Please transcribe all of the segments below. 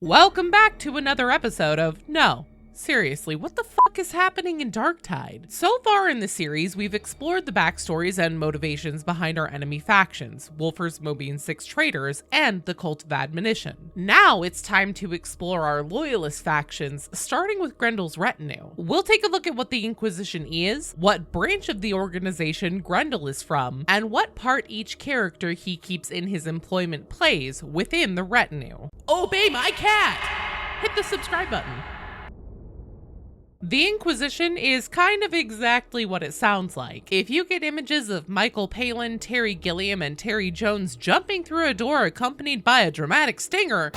Welcome back to another episode of No. Seriously, what the fuck is happening in Darktide? So far in the series, we've explored the backstories and motivations behind our enemy factions, Wolfer's Mobian 6 traitors, and the Cult of Admonition. Now it's time to explore our loyalist factions, starting with Grendyl's retinue. We'll take a look at what the Inquisition is, what branch of the organization Grendyl is from, and what part each character he keeps in his employment plays within the retinue. Obey my cat! Hit the subscribe button. The Inquisition is kind of exactly what it sounds like. If you get images of Michael Palin, Terry Gilliam, and Terry Jones jumping through a door accompanied by a dramatic stinger,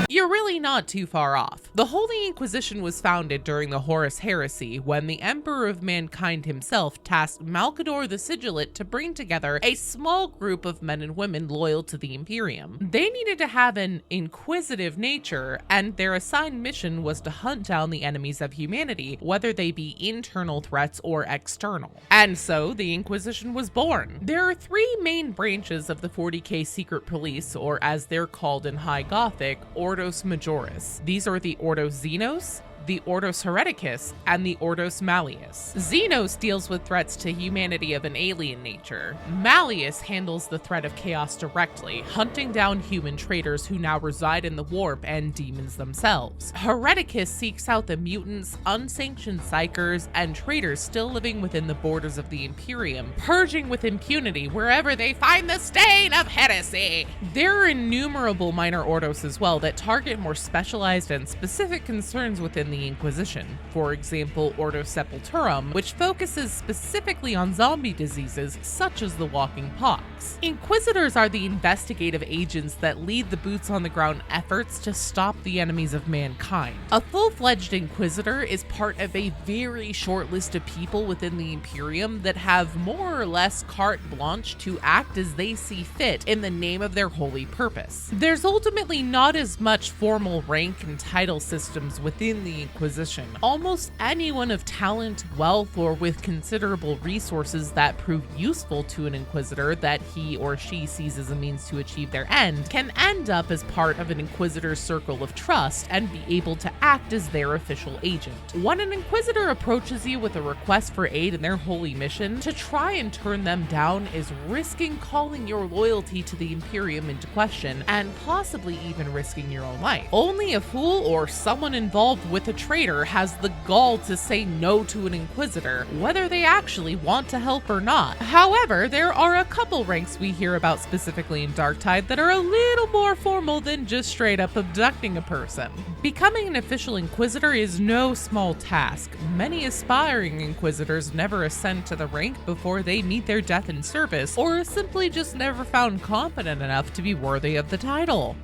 you're really not too far off. The Holy Inquisition was founded during the Horus Heresy, when the Emperor of Mankind himself tasked Malcador the Sigilate to bring together a small group of men and women loyal to the Imperium. They needed to have an inquisitive nature, and their assigned mission was to hunt down the enemies of humanity, whether they be internal threats or external. And so the Inquisition was born. There are three main branches of the 40k secret police, or as they're called in High Gothic, Ordo Majoris. These are the Ordo Xenos, the Ordo Hereticus, and the Ordo Malleus. Xenos deals with threats to humanity of an alien nature. Malleus handles the threat of chaos directly, hunting down human traitors who now reside in the warp and demons themselves. Hereticus seeks out the mutants, unsanctioned psychers, and traitors still living within the borders of the Imperium, purging with impunity wherever they find the stain of heresy. There are innumerable minor Ordos as well that target more specialized and specific concerns within the Inquisition. For example, Ordo Sepulturum, which focuses specifically on zombie diseases such as the walking pox. Inquisitors are the investigative agents that lead the boots on the ground efforts to stop the enemies of mankind. A full-fledged Inquisitor is part of a very short list of people within the Imperium that have more or less carte blanche to act as they see fit in the name of their holy purpose. There's ultimately not as much formal rank and title systems within the Inquisition. Almost anyone of talent, wealth, or with considerable resources that prove useful to an Inquisitor that he or she sees as a means to achieve their end can end up as part of an Inquisitor's circle of trust and be able to act as their official agent. When an Inquisitor approaches you with a request for aid in their holy mission, to try and turn them down is risking calling your loyalty to the Imperium into question and possibly even risking your own life. Only a fool or someone involved with a traitor has the gall to say no to an Inquisitor, whether they actually want to help or not. However, there are a couple ranks we hear about specifically in Darktide that are a little more formal than just straight up abducting a person. Becoming an official Inquisitor is no small task. Many aspiring Inquisitors never ascend to the rank before they meet their death in service, or simply just never found competent enough to be worthy of the title.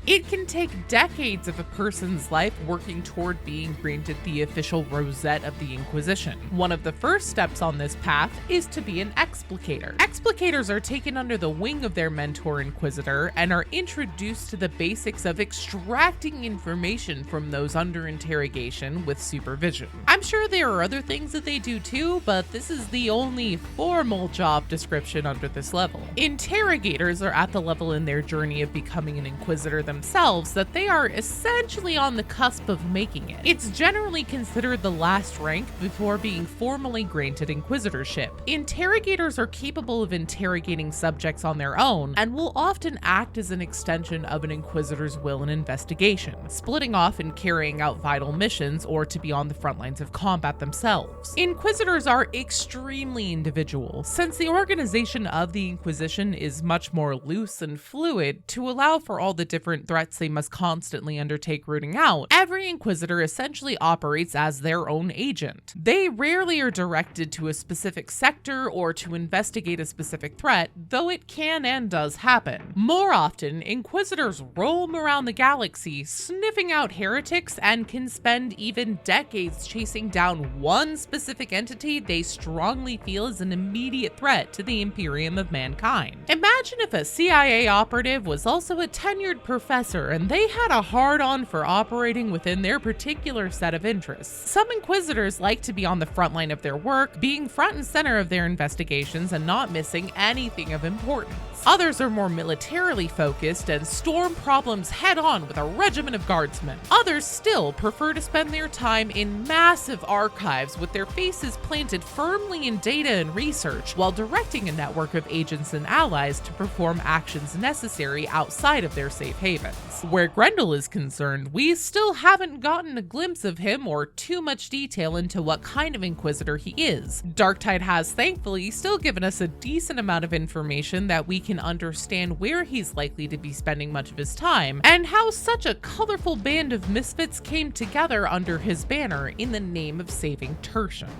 It can take decades of a person's life working toward being granted the official rosette of the Inquisition. One of the first steps on this path is to be an Explicator. Explicators are taken under the wing of their mentor Inquisitor and are introduced to the basics of extracting information from those under interrogation with supervision. I'm sure there are other things that they do too, but this is the only formal job description under this level. Interrogators are at the level in their journey of becoming an Inquisitor themselves that they are essentially on the cusp of making it. It's generally considered the last rank before being formally granted Inquisitorship. Interrogators are capable of interrogating subjects on their own and will often act as an extension of an Inquisitor's will and investigation, splitting off and carrying out vital missions or to be on the front lines of combat themselves. Inquisitors are extremely individual, since the organization of the Inquisition is much more loose and fluid to allow for all the different threats they must constantly undertake rooting out. Every Inquisitor essentially operates as their own agent. They rarely are directed to a specific sector or to investigate a specific threat, though it can and does happen. More often, Inquisitors roam around the galaxy, sniffing out heretics, and can spend even decades chasing down one specific entity they strongly feel is an immediate threat to the Imperium of mankind. Imagine if a CIA operative was also a tenured professor professor, and they had a hard-on for operating within their particular set of interests. Some Inquisitors like to be on the front line of their work, being front and center of their investigations and not missing anything of importance. Others are more militarily focused and storm problems head-on with a regiment of guardsmen. Others still prefer to spend their time in massive archives with their faces planted firmly in data and research, while directing a network of agents and allies to perform actions necessary outside of their safe havens. Where Grendyl is concerned, we still haven't gotten a glimpse of him or too much detail into what kind of Inquisitor he is. Darktide has thankfully still given us a decent amount of information that we can understand where he's likely to be spending much of his time, and how such a colorful band of misfits came together under his banner in the name of saving Tertium.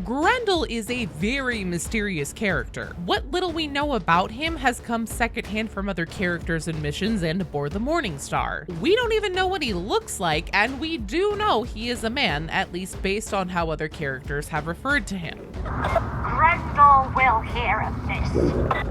Grendyl is a very mysterious character. What little we know about him has come secondhand from other characters and missions and aboard the Morningstar. We don't even know what he looks like, and we do know he is a man, at least based on how other characters have referred to him. Grendyl will hear of this.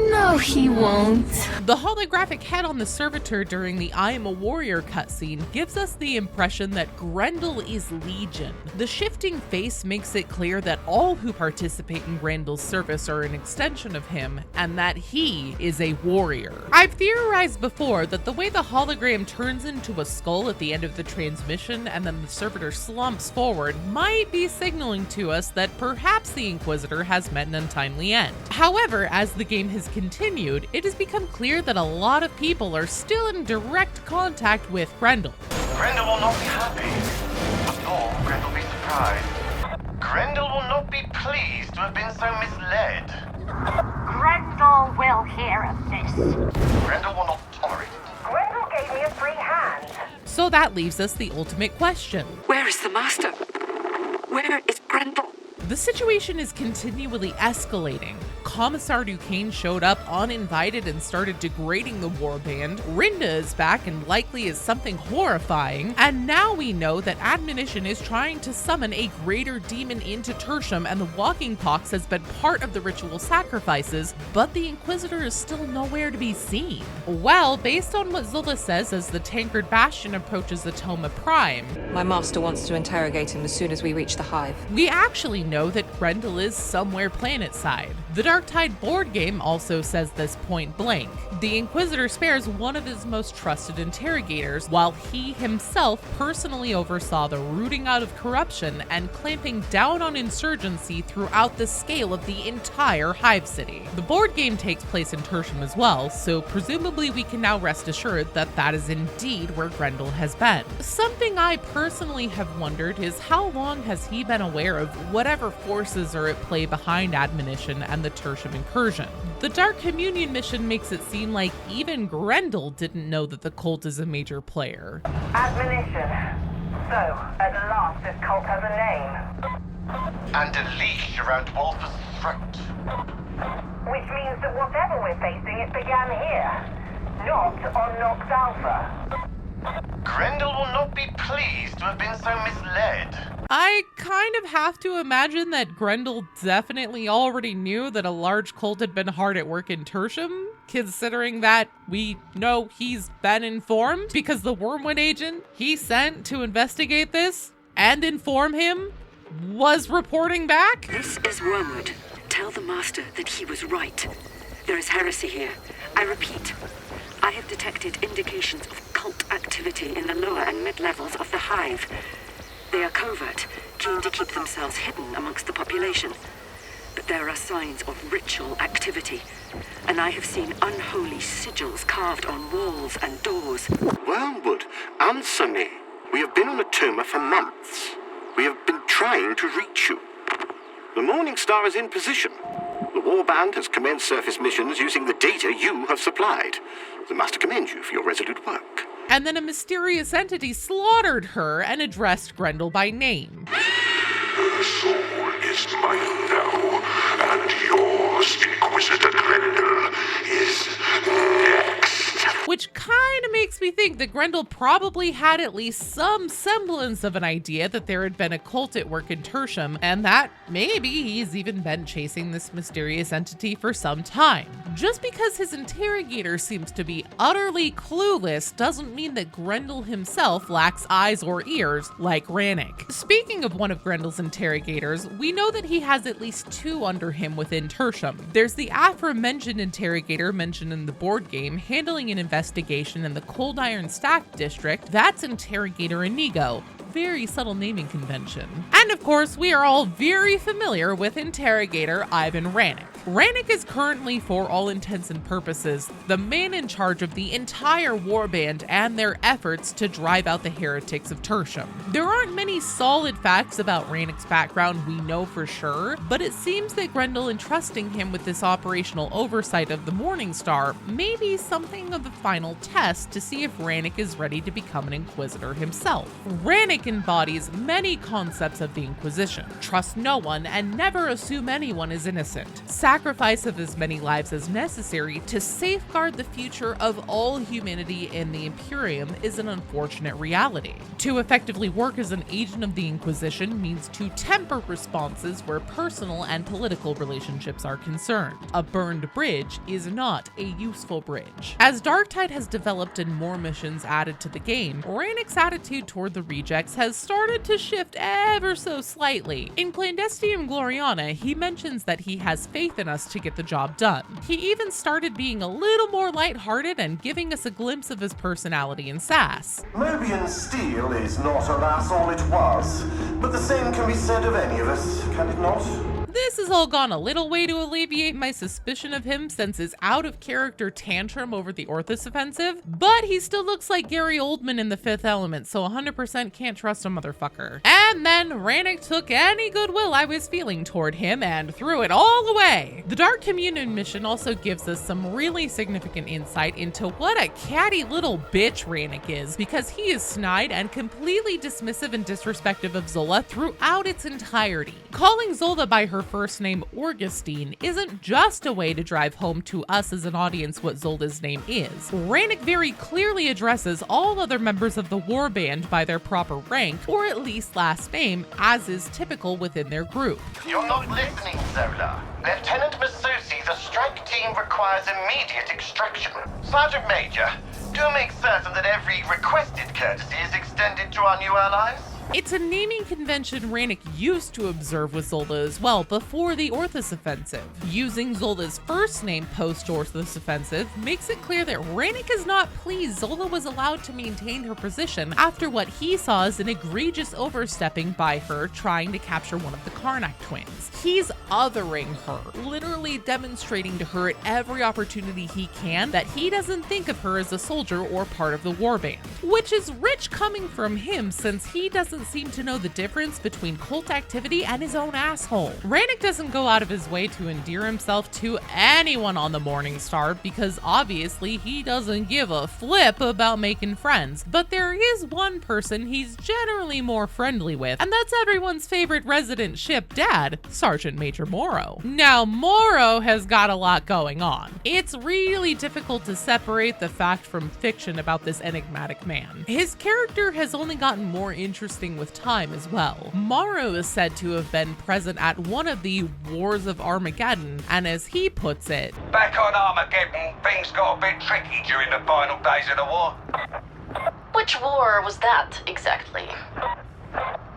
No, he won't. The holographic head on the servitor during the I Am a Warrior cutscene gives us the impression that Grendyl is Legion. The shifting face makes it clear that all who participate in Grendyl's service are an extension of him, and that he is a warrior. I've theorized before that the way the hologram turns into a skull at the end of the transmission and then the servitor slumps forward might be signaling to us that perhaps the Inquisitor has met an untimely end. However, as the game has continued, it has become clear that a lot of people are still in direct contact with Grendyl. Grendyl will not be happy, but nor will Grendyl be surprised. Grendyl will not be pleased to have been so misled. Grendyl will hear of this. Grendyl will not tolerate it. Grendyl gave me a free hand. So that leaves us the ultimate question. Where is the master? Where is Grendyl? The situation is continually escalating. Commissar Duquesne showed up uninvited and started degrading the warband. Rinda is back and likely is something horrifying. And now we know that Admonition is trying to summon a greater demon into Tertium, and the walking pox has been part of the ritual sacrifices, but the Inquisitor is still nowhere to be seen. Well, based on what Zola says as the Tankard Bastion approaches Atoma Prime, My master wants to interrogate him as soon as we reach the hive. we actually know that Grendyl is somewhere planetside. The Darktide board game also says this point blank. The Inquisitor spares one of his most trusted interrogators, while he himself personally oversaw the rooting out of corruption and clamping down on insurgency throughout the scale of the entire Hive City. The board game takes place in Tertium as well, so presumably we can now rest assured that that is indeed where Grendyl has been. Something I personally have wondered is how long has he been aware of whatever forces are at play behind Admonition and the Tertium incursion. The Dark Communion mission makes it seem like even Grendyl didn't know that the cult is a major player. Admonition. So, at last this cult has a name. And a leash around Wolfer's throat. Which means that whatever we're facing, it began here. Not on Nox Alpha. Grendyl will not be pleased to have been so misled. I kind of have to imagine that Grendyl definitely already knew that a large cult had been hard at work in Tertium, considering that we know he's been informed because the Wormwood agent he sent to investigate this and inform him was reporting back. This is Wormwood. Tell the master that he was right. There is heresy here. I repeat, I have detected indications of cult activity in the lower and mid-levels of the Hive. They are covert, keen to keep themselves hidden amongst the population. But there are signs of ritual activity, and I have seen unholy sigils carved on walls and doors. Wormwood, answer me. We have been on Atoma for months. We have been trying to reach you. The Morningstar is in position. The warband has commenced surface missions using the data you have supplied. The Master commends you for your resolute work. And then a mysterious entity slaughtered her and addressed Grendyl by name. Her soul is mine now, and yours, Inquisitor Grendyl, is next. which kind of makes me think that Grendyl probably had at least some semblance of an idea that there had been a cult at work in Tertium, and that maybe he's even been chasing this mysterious entity for some time. Just because his interrogator seems to be utterly clueless doesn't mean that Grendyl himself lacks eyes or ears like Rannick. Speaking of one of Grendyl's interrogators, we know that he has at least two under him within Tertium. There's the aforementioned interrogator mentioned in the board game handling an investigation in the Cold Iron Stack district. That's Interrogator Inigo. Very subtle naming convention. And of course, we are all very familiar with Interrogator Ivan Rannick. Rannick is currently, for all intents and purposes, the man in charge of the entire warband and their efforts to drive out the heretics of Tertium. There aren't many solid facts about Rannick's background we know for sure, but it seems that Grendyl entrusting him with this operational oversight of the Morningstar may be something of a final test to see if Rannick is ready to become an Inquisitor himself. Rannick embodies many concepts of the Inquisition. Trust no one and never assume anyone is innocent. Sacrifice of as many lives as necessary to safeguard the future of all humanity in the Imperium is an unfortunate reality. To effectively work as an agent of the Inquisition means to temper responses where personal and political relationships are concerned. A burned bridge is not a useful bridge. As Darktide has developed and more missions added to the game, Rannick's attitude toward the rejects has started to shift ever so slightly. In Clandestium Gloriana, he mentions that he has faith in us to get the job done. He even started being a little more lighthearted and giving us a glimpse of his personality and sass. Mobian steel is not, alas, all it was, but the same can be said of any of us, can it not? This has all gone a little way to alleviate my suspicion of him since his out-of-character tantrum over the Orthus offensive, but he still looks like Gary Oldman in The Fifth Element, so 100% can't trust a motherfucker. And then Rannick took any goodwill I was feeling toward him and threw it all away. The Dark Communion mission also gives us some really significant insight into what a catty little bitch Rannick is, because he is snide and completely dismissive and disrespectful of Zola throughout its entirety. Calling Zola by her first name Augustine isn't just a way to drive home to us as an audience what Zola's name is. Rannick very clearly addresses all other members of the warband by their proper rank, or at least last name, as is typical within their group. You're not listening, Zola. Lieutenant Masosi's strike team requires immediate extraction. Sergeant Major, do make certain that every requested courtesy is extended to our new allies. It's a naming convention Rannick used to observe with Zola as well before the Orthus offensive. Using Zola's first name post-Orthus offensive makes it clear that Rannick is not pleased Zola was allowed to maintain her position after what he saw as an egregious overstepping by her trying to capture one of the Karnak twins. He's othering her, literally demonstrating to her at every opportunity he can that he doesn't think of her as a soldier or part of the warband, which is rich coming from him since he doesn't seem to know the difference between cult activity and his own asshole. Rannick doesn't go out of his way to endear himself to anyone on the Morningstar because obviously he doesn't give a flip about making friends, but there is one person he's generally more friendly with, and that's everyone's favorite resident ship dad, Sargant Major Morrow. Now, Morrow has got a lot going on. It's really difficult to separate the fact from fiction about this enigmatic man. His character has only gotten more interesting with time as well. Morrow is said to have been present at one of the Wars of Armageddon, and as he puts it, "Back on Armageddon, things got a bit tricky during the final days of the war." Which war was that, exactly?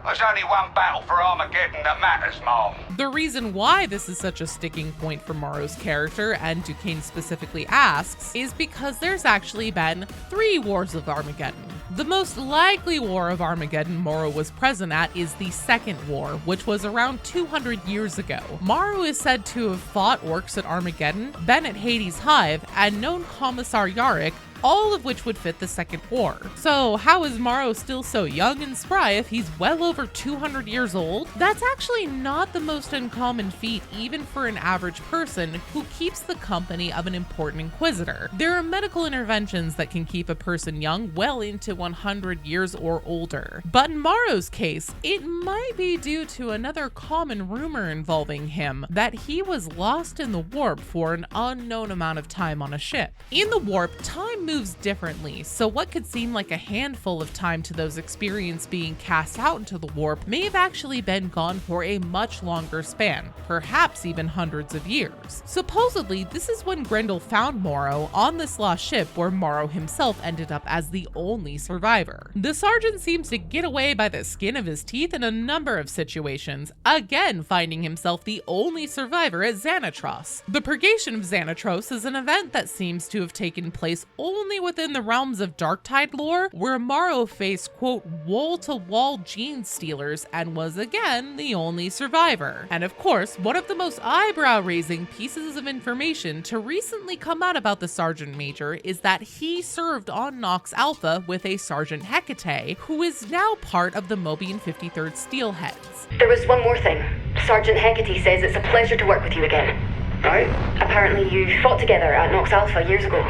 There's only one battle for Armageddon that matters, Mom. The reason why this is such a sticking point for Morrow's character, and Duquesne specifically asks, is because there's actually been 3 Wars of Armageddon. The most likely War of Armageddon Morrow was present at is the Second War, which was around 200 years ago. Morrow is said to have fought orcs at Armageddon, been at Hades' Hive, and known Commissar Yarrick, all of which would fit the Second War. So how is Morrow still so young and spry if he's well over 200 years old? That's actually not the most uncommon feat even for an average person who keeps the company of an important Inquisitor. There are medical interventions that can keep a person young well into 100 years or older. But in Morrow's case, it might be due to another common rumor involving him, that he was lost in the warp for an unknown amount of time on a ship. In the warp, time moves moves differently, so what could seem like a handful of time to those experienced being cast out into the warp may have actually been gone for a much longer span, perhaps even hundreds of years. Supposedly, this is when Grendyl found Morrow on this lost ship where Morrow himself ended up as the only survivor. The Sergeant seems to get away by the skin of his teeth in a number of situations, again finding himself the only survivor at Xanatros. The Purgation of Xanatros is an event that seems to have taken place only within the realms of Darktide lore, where Morrow faced, quote, wall-to-wall gene stealers and was again the only survivor. And of course, one of the most eyebrow-raising pieces of information to recently come out about the Sergeant Major is that he served on Nox Alpha with a Sergeant Hecate, who is now part of the Mobian 53rd Steelheads. There was one more thing. Sergeant Hecate says it's a pleasure to work with you again. Right? Apparently you fought together at Nox Alpha years ago.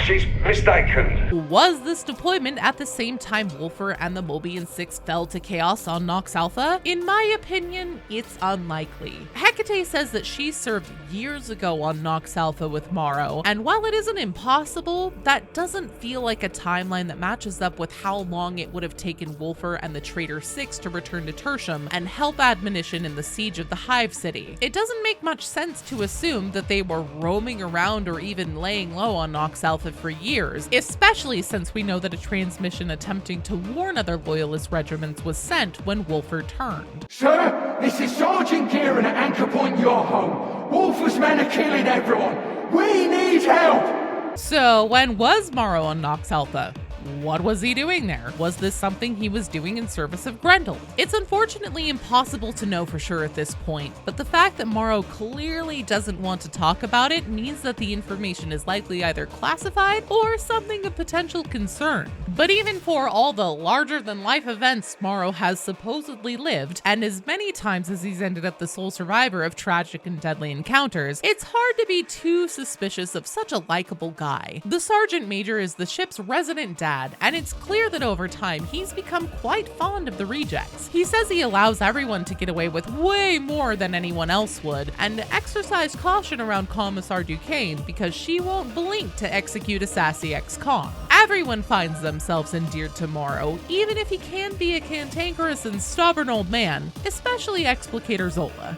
She's mistaken. Was this deployment at the same time Wolfer and the Mobian 6 fell to chaos on Nox Alpha? In my opinion, it's unlikely. Hecate says that she served years ago on Nox Alpha with Morrow, and while it isn't impossible, that doesn't feel like a timeline that matches up with how long it would have taken Wolfer and the Traitor 6 to return to Tertium and help Admonition in the siege of the Hive City. It doesn't make much sense to assume that they were roaming around or even laying low on Nox Alpha for years, especially since we know that a transmission attempting to warn other loyalist regiments was sent when Wolfer turned. Sir, this is Sergeant Gearan at Anchor Point Your Home. Wolfer's men are killing everyone. We need help! So when was Morrow on Nox Alpha? What was he doing there? Was this something he was doing in service of Grendyl? It's unfortunately impossible to know for sure at this point, but the fact that Morrow clearly doesn't want to talk about it means that the information is likely either classified or something of potential concern. But even for all the larger-than-life events Morrow has supposedly lived, and as many times as he's ended up the sole survivor of tragic and deadly encounters, it's hard to be too suspicious of such a likable guy. The Sergeant Major is the ship's resident dad, and it's clear that over time he's become quite fond of the rejects. He says he allows everyone to get away with way more than anyone else would, and to exercise caution around Commissar Duquesne because she won't blink to execute a sassy ex-con. Everyone finds themselves endeared to Morrow, even if he can be a cantankerous and stubborn old man, especially Explicator Zola.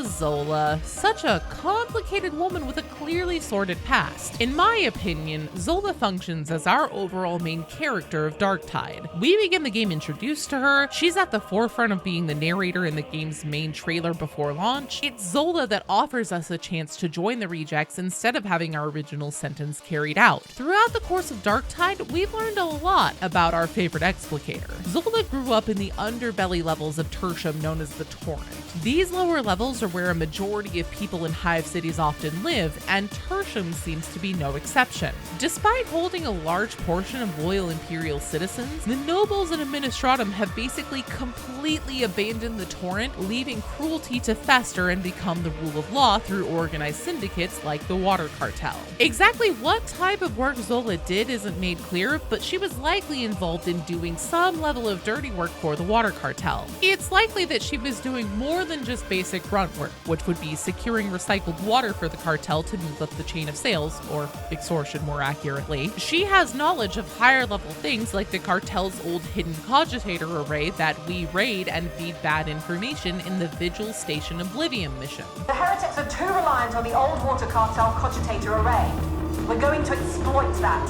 Zola. Such a complicated woman with a clearly sordid past. In my opinion, Zola functions as our overall main character of Darktide. We begin the game introduced to her, she's at the forefront of being the narrator in the game's main trailer before launch. It's Zola that offers us a chance to join the rejects instead of having our original sentence carried out. Throughout the course of Darktide, we've learned a lot about our favorite Explicator. Zola grew up in the underbelly levels of Tertium known as the Torrent. These lower levels are where a majority of people in Hive cities often live, and Tertium seems to be no exception. Despite holding a large portion of loyal Imperial citizens, the nobles and administratum have basically completely abandoned the Torrent, leaving cruelty to fester and become the rule of law through organized syndicates like the Water Cartel. Exactly what type of work Zola did isn't made clear, but she was likely involved in doing some level of dirty work for the Water Cartel. It's likely that she was doing more than just basic grunt work, which would be securing recycled water for the cartel to move up the chain of sales, or extortion more accurately. She has knowledge of higher level things like the cartel's old hidden cogitator array that we raid and feed bad information in the Vigil Station Oblivion mission. The heretics are too reliant on the old water cartel cogitator array. We're going to exploit that.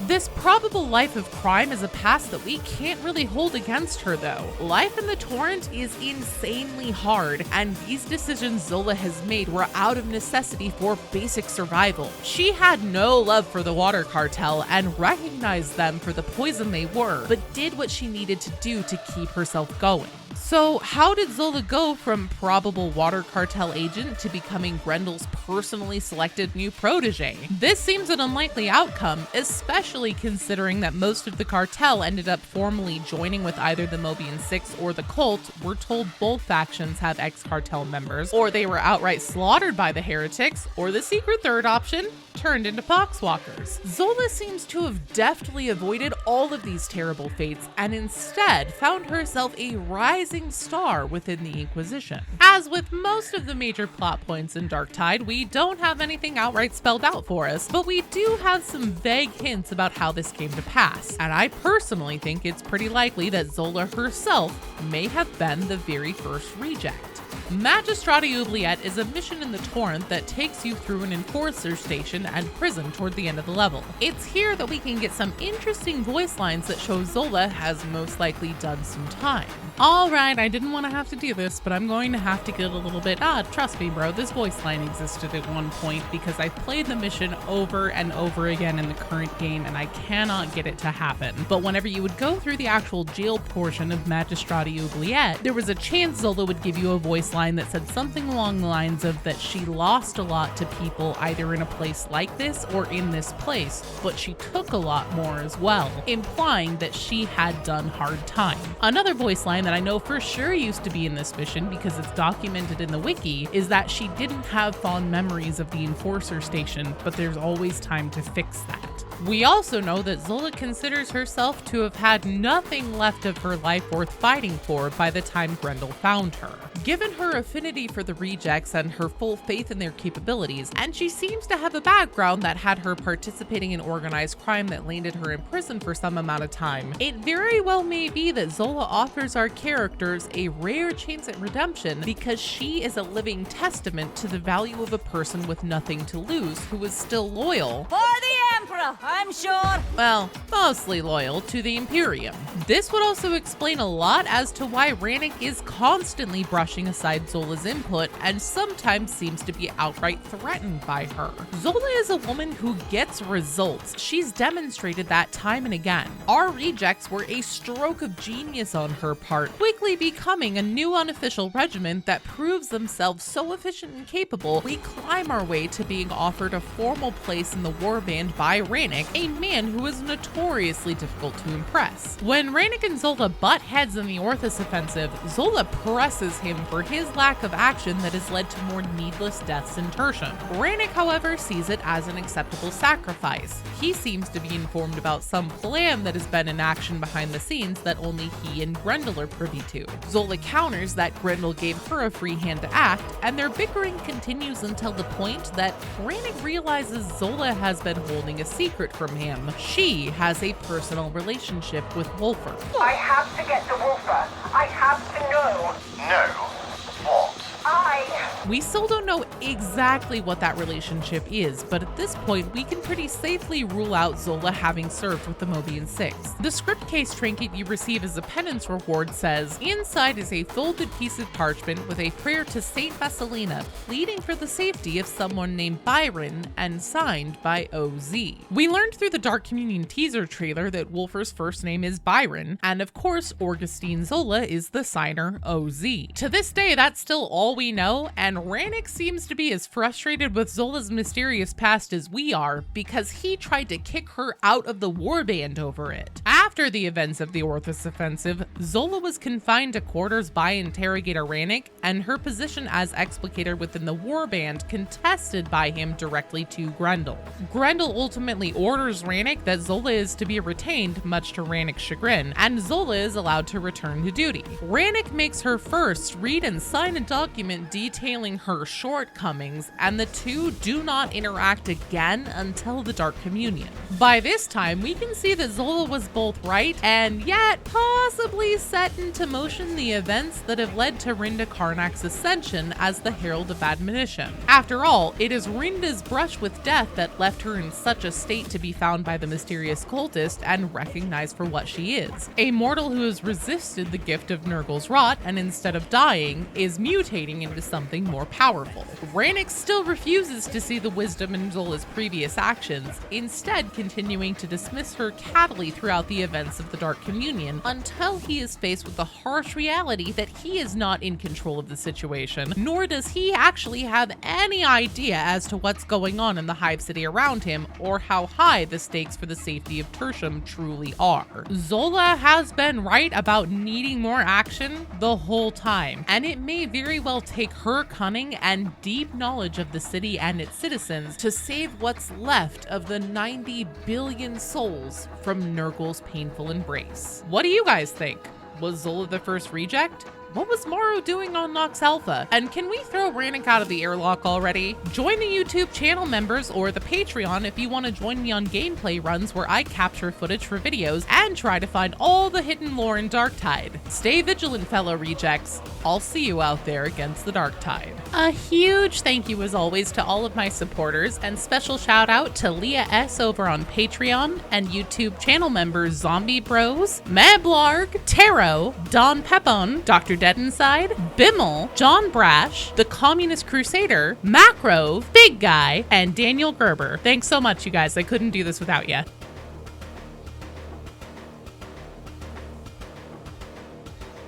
This probable life of crime is a past that we can't really hold against her though. Life in the Torrent is insanely hard, and these decisions Zola has made were out of necessity for basic survival. She had no love for the Water Cartel and recognized them for the poison they were, but did what she needed to do to keep herself going. So how did Zola go from probable Water Cartel agent to becoming Grendyl's personally selected new protege? This seems an unlikely outcome, especially considering that most of the cartel ended up formally joining with either the Mobian 6 or the Cult. We're told both factions have ex-cartel members, or they were outright slaughtered by the heretics, or the secret third option, turned into poxwalkers. Zola seems to have deftly avoided all of these terrible fates and instead found herself a rising star within the Inquisition. As with most of the major plot points in Darktide, we don't have anything outright spelled out for us, but we do have some vague hints about how this came to pass, and I personally think it's pretty likely that Zola herself may have been the very first reject. Magistrati Oubliette is a mission in the Torrent that takes you through an enforcer station and prison toward the end of the level. It's here that we can get some interesting voice lines that show Zola has most likely done some time. Alright, I didn't want to have to do this, but I'm going to have to get a little bit, trust me bro, this voice line existed at one point because I've played the mission over and over again in the current game and I cannot get it to happen. But whenever you would go through the actual jail portion of Magistrati Oubliette, there was a chance Zola would give you a voice line that said something along the lines of that she lost a lot to people either in a place like this or in this place, but she took a lot more as well, implying that she had done hard time. Another voice line that I know for sure used to be in this mission because it's documented in the wiki is that she didn't have fond memories of the Enforcer station, but there's always time to fix that. We also know that Zola considers herself to have had nothing left of her life worth fighting for by the time Grendyl found her. Given her affinity for the rejects and her full faith in their capabilities, and she seems to have a background that had her participating in organized crime that landed her in prison for some amount of time, it very well may be that Zola offers our characters a rare chance at redemption because she is a living testament to the value of a person with nothing to lose who is still loyal. For the Emperor, I'm sure. Well, mostly loyal to the Imperium. This would also explain a lot as to why Rannick is constantly brushing aside Zola's input and sometimes seems to be outright threatened by her. Zola is a woman who gets results. She's demonstrated that time and again. Our rejects were a stroke of genius on her part, quickly becoming a new unofficial regiment that proves themselves so efficient and capable, we climb our way to being offered a formal place in the warband by Rannick, a man who is notoriously difficult to impress. When Rannick and Zola butt heads in the Orthus offensive, Zola presses him for his lack of action that has led to more needless deaths in Tertium. Rannick, however, sees it as an acceptable sacrifice. He seems to be informed about some plan that has been in action behind the scenes that only he and Grendyl are privy to. Zola counters that Grendyl gave her a free hand to act, and their bickering continues until the point that Rannick realizes Zola has been holding a secret from him. She has a personal relationship with Wolfer. I have to get to Wolfer. I have to know. No. What? We still don't know exactly what that relationship is, but at this point we can pretty safely rule out Zola having served with the Mobian Six. The script case trinket you receive as a penance reward says, inside is a folded piece of parchment with a prayer to Saint Vesselina, pleading for the safety of someone named Byron and signed by OZ. We learned through the Dark Communion teaser trailer that Wolfer's first name is Byron, and of course Augustine Zola is the signer OZ. To this day, that's still all we know, and Rannick seems to be as frustrated with Zola's mysterious past as we are because he tried to kick her out of the warband over it. After the events of the Orthus offensive, Zola was confined to quarters by Interrogator Rannick, and her position as explicator within the warband contested by him directly to Grendyl. Grendyl ultimately orders Rannick that Zola is to be retained, much to Rannick's chagrin, and Zola is allowed to return to duty. Rannick makes her first read and sign a document detailing her shortcomings, and the two do not interact again until the Dark Communion. By this time, we can see that Zola was both right and yet possibly set into motion the events that have led to Rinda Karnak's ascension as the Herald of Admonition. After all, it is Rinda's brush with death that left her in such a state to be found by the mysterious cultist and recognized for what she is. A mortal who has resisted the gift of Nurgle's Rot and instead of dying, is mutating into something more powerful. Rannick still refuses to see the wisdom in Zola's previous actions, instead continuing to dismiss her cattily throughout the event events of the Dark Communion until he is faced with the harsh reality that he is not in control of the situation, nor does he actually have any idea as to what's going on in the Hive City around him or how high the stakes for the safety of Tertium truly are. Zola has been right about needing more action the whole time, and it may very well take her cunning and deep knowledge of the city and its citizens to save what's left of the 90 billion souls from Nurgle's painful embrace. What do you guys think? Was Zola the first reject? What was Morrow doing on Nox Alpha? And can we throw Rannick out of the airlock already? Join the YouTube channel members or the Patreon if you want to join me on gameplay runs where I capture footage for videos and try to find all the hidden lore in Darktide. Stay vigilant, fellow rejects. I'll see you out there against the Darktide. A huge thank you as always to all of my supporters, and special shout out to Leah S over on Patreon and YouTube channel members Zombie Bros, Mablarg, Taro, Don Pepon, Dr. Dead Inside, Bimmel, John Brash, The Communist Crusader, Macro, Big Guy, and Daniel Gerber. Thanks so much, you guys. I couldn't do this without you.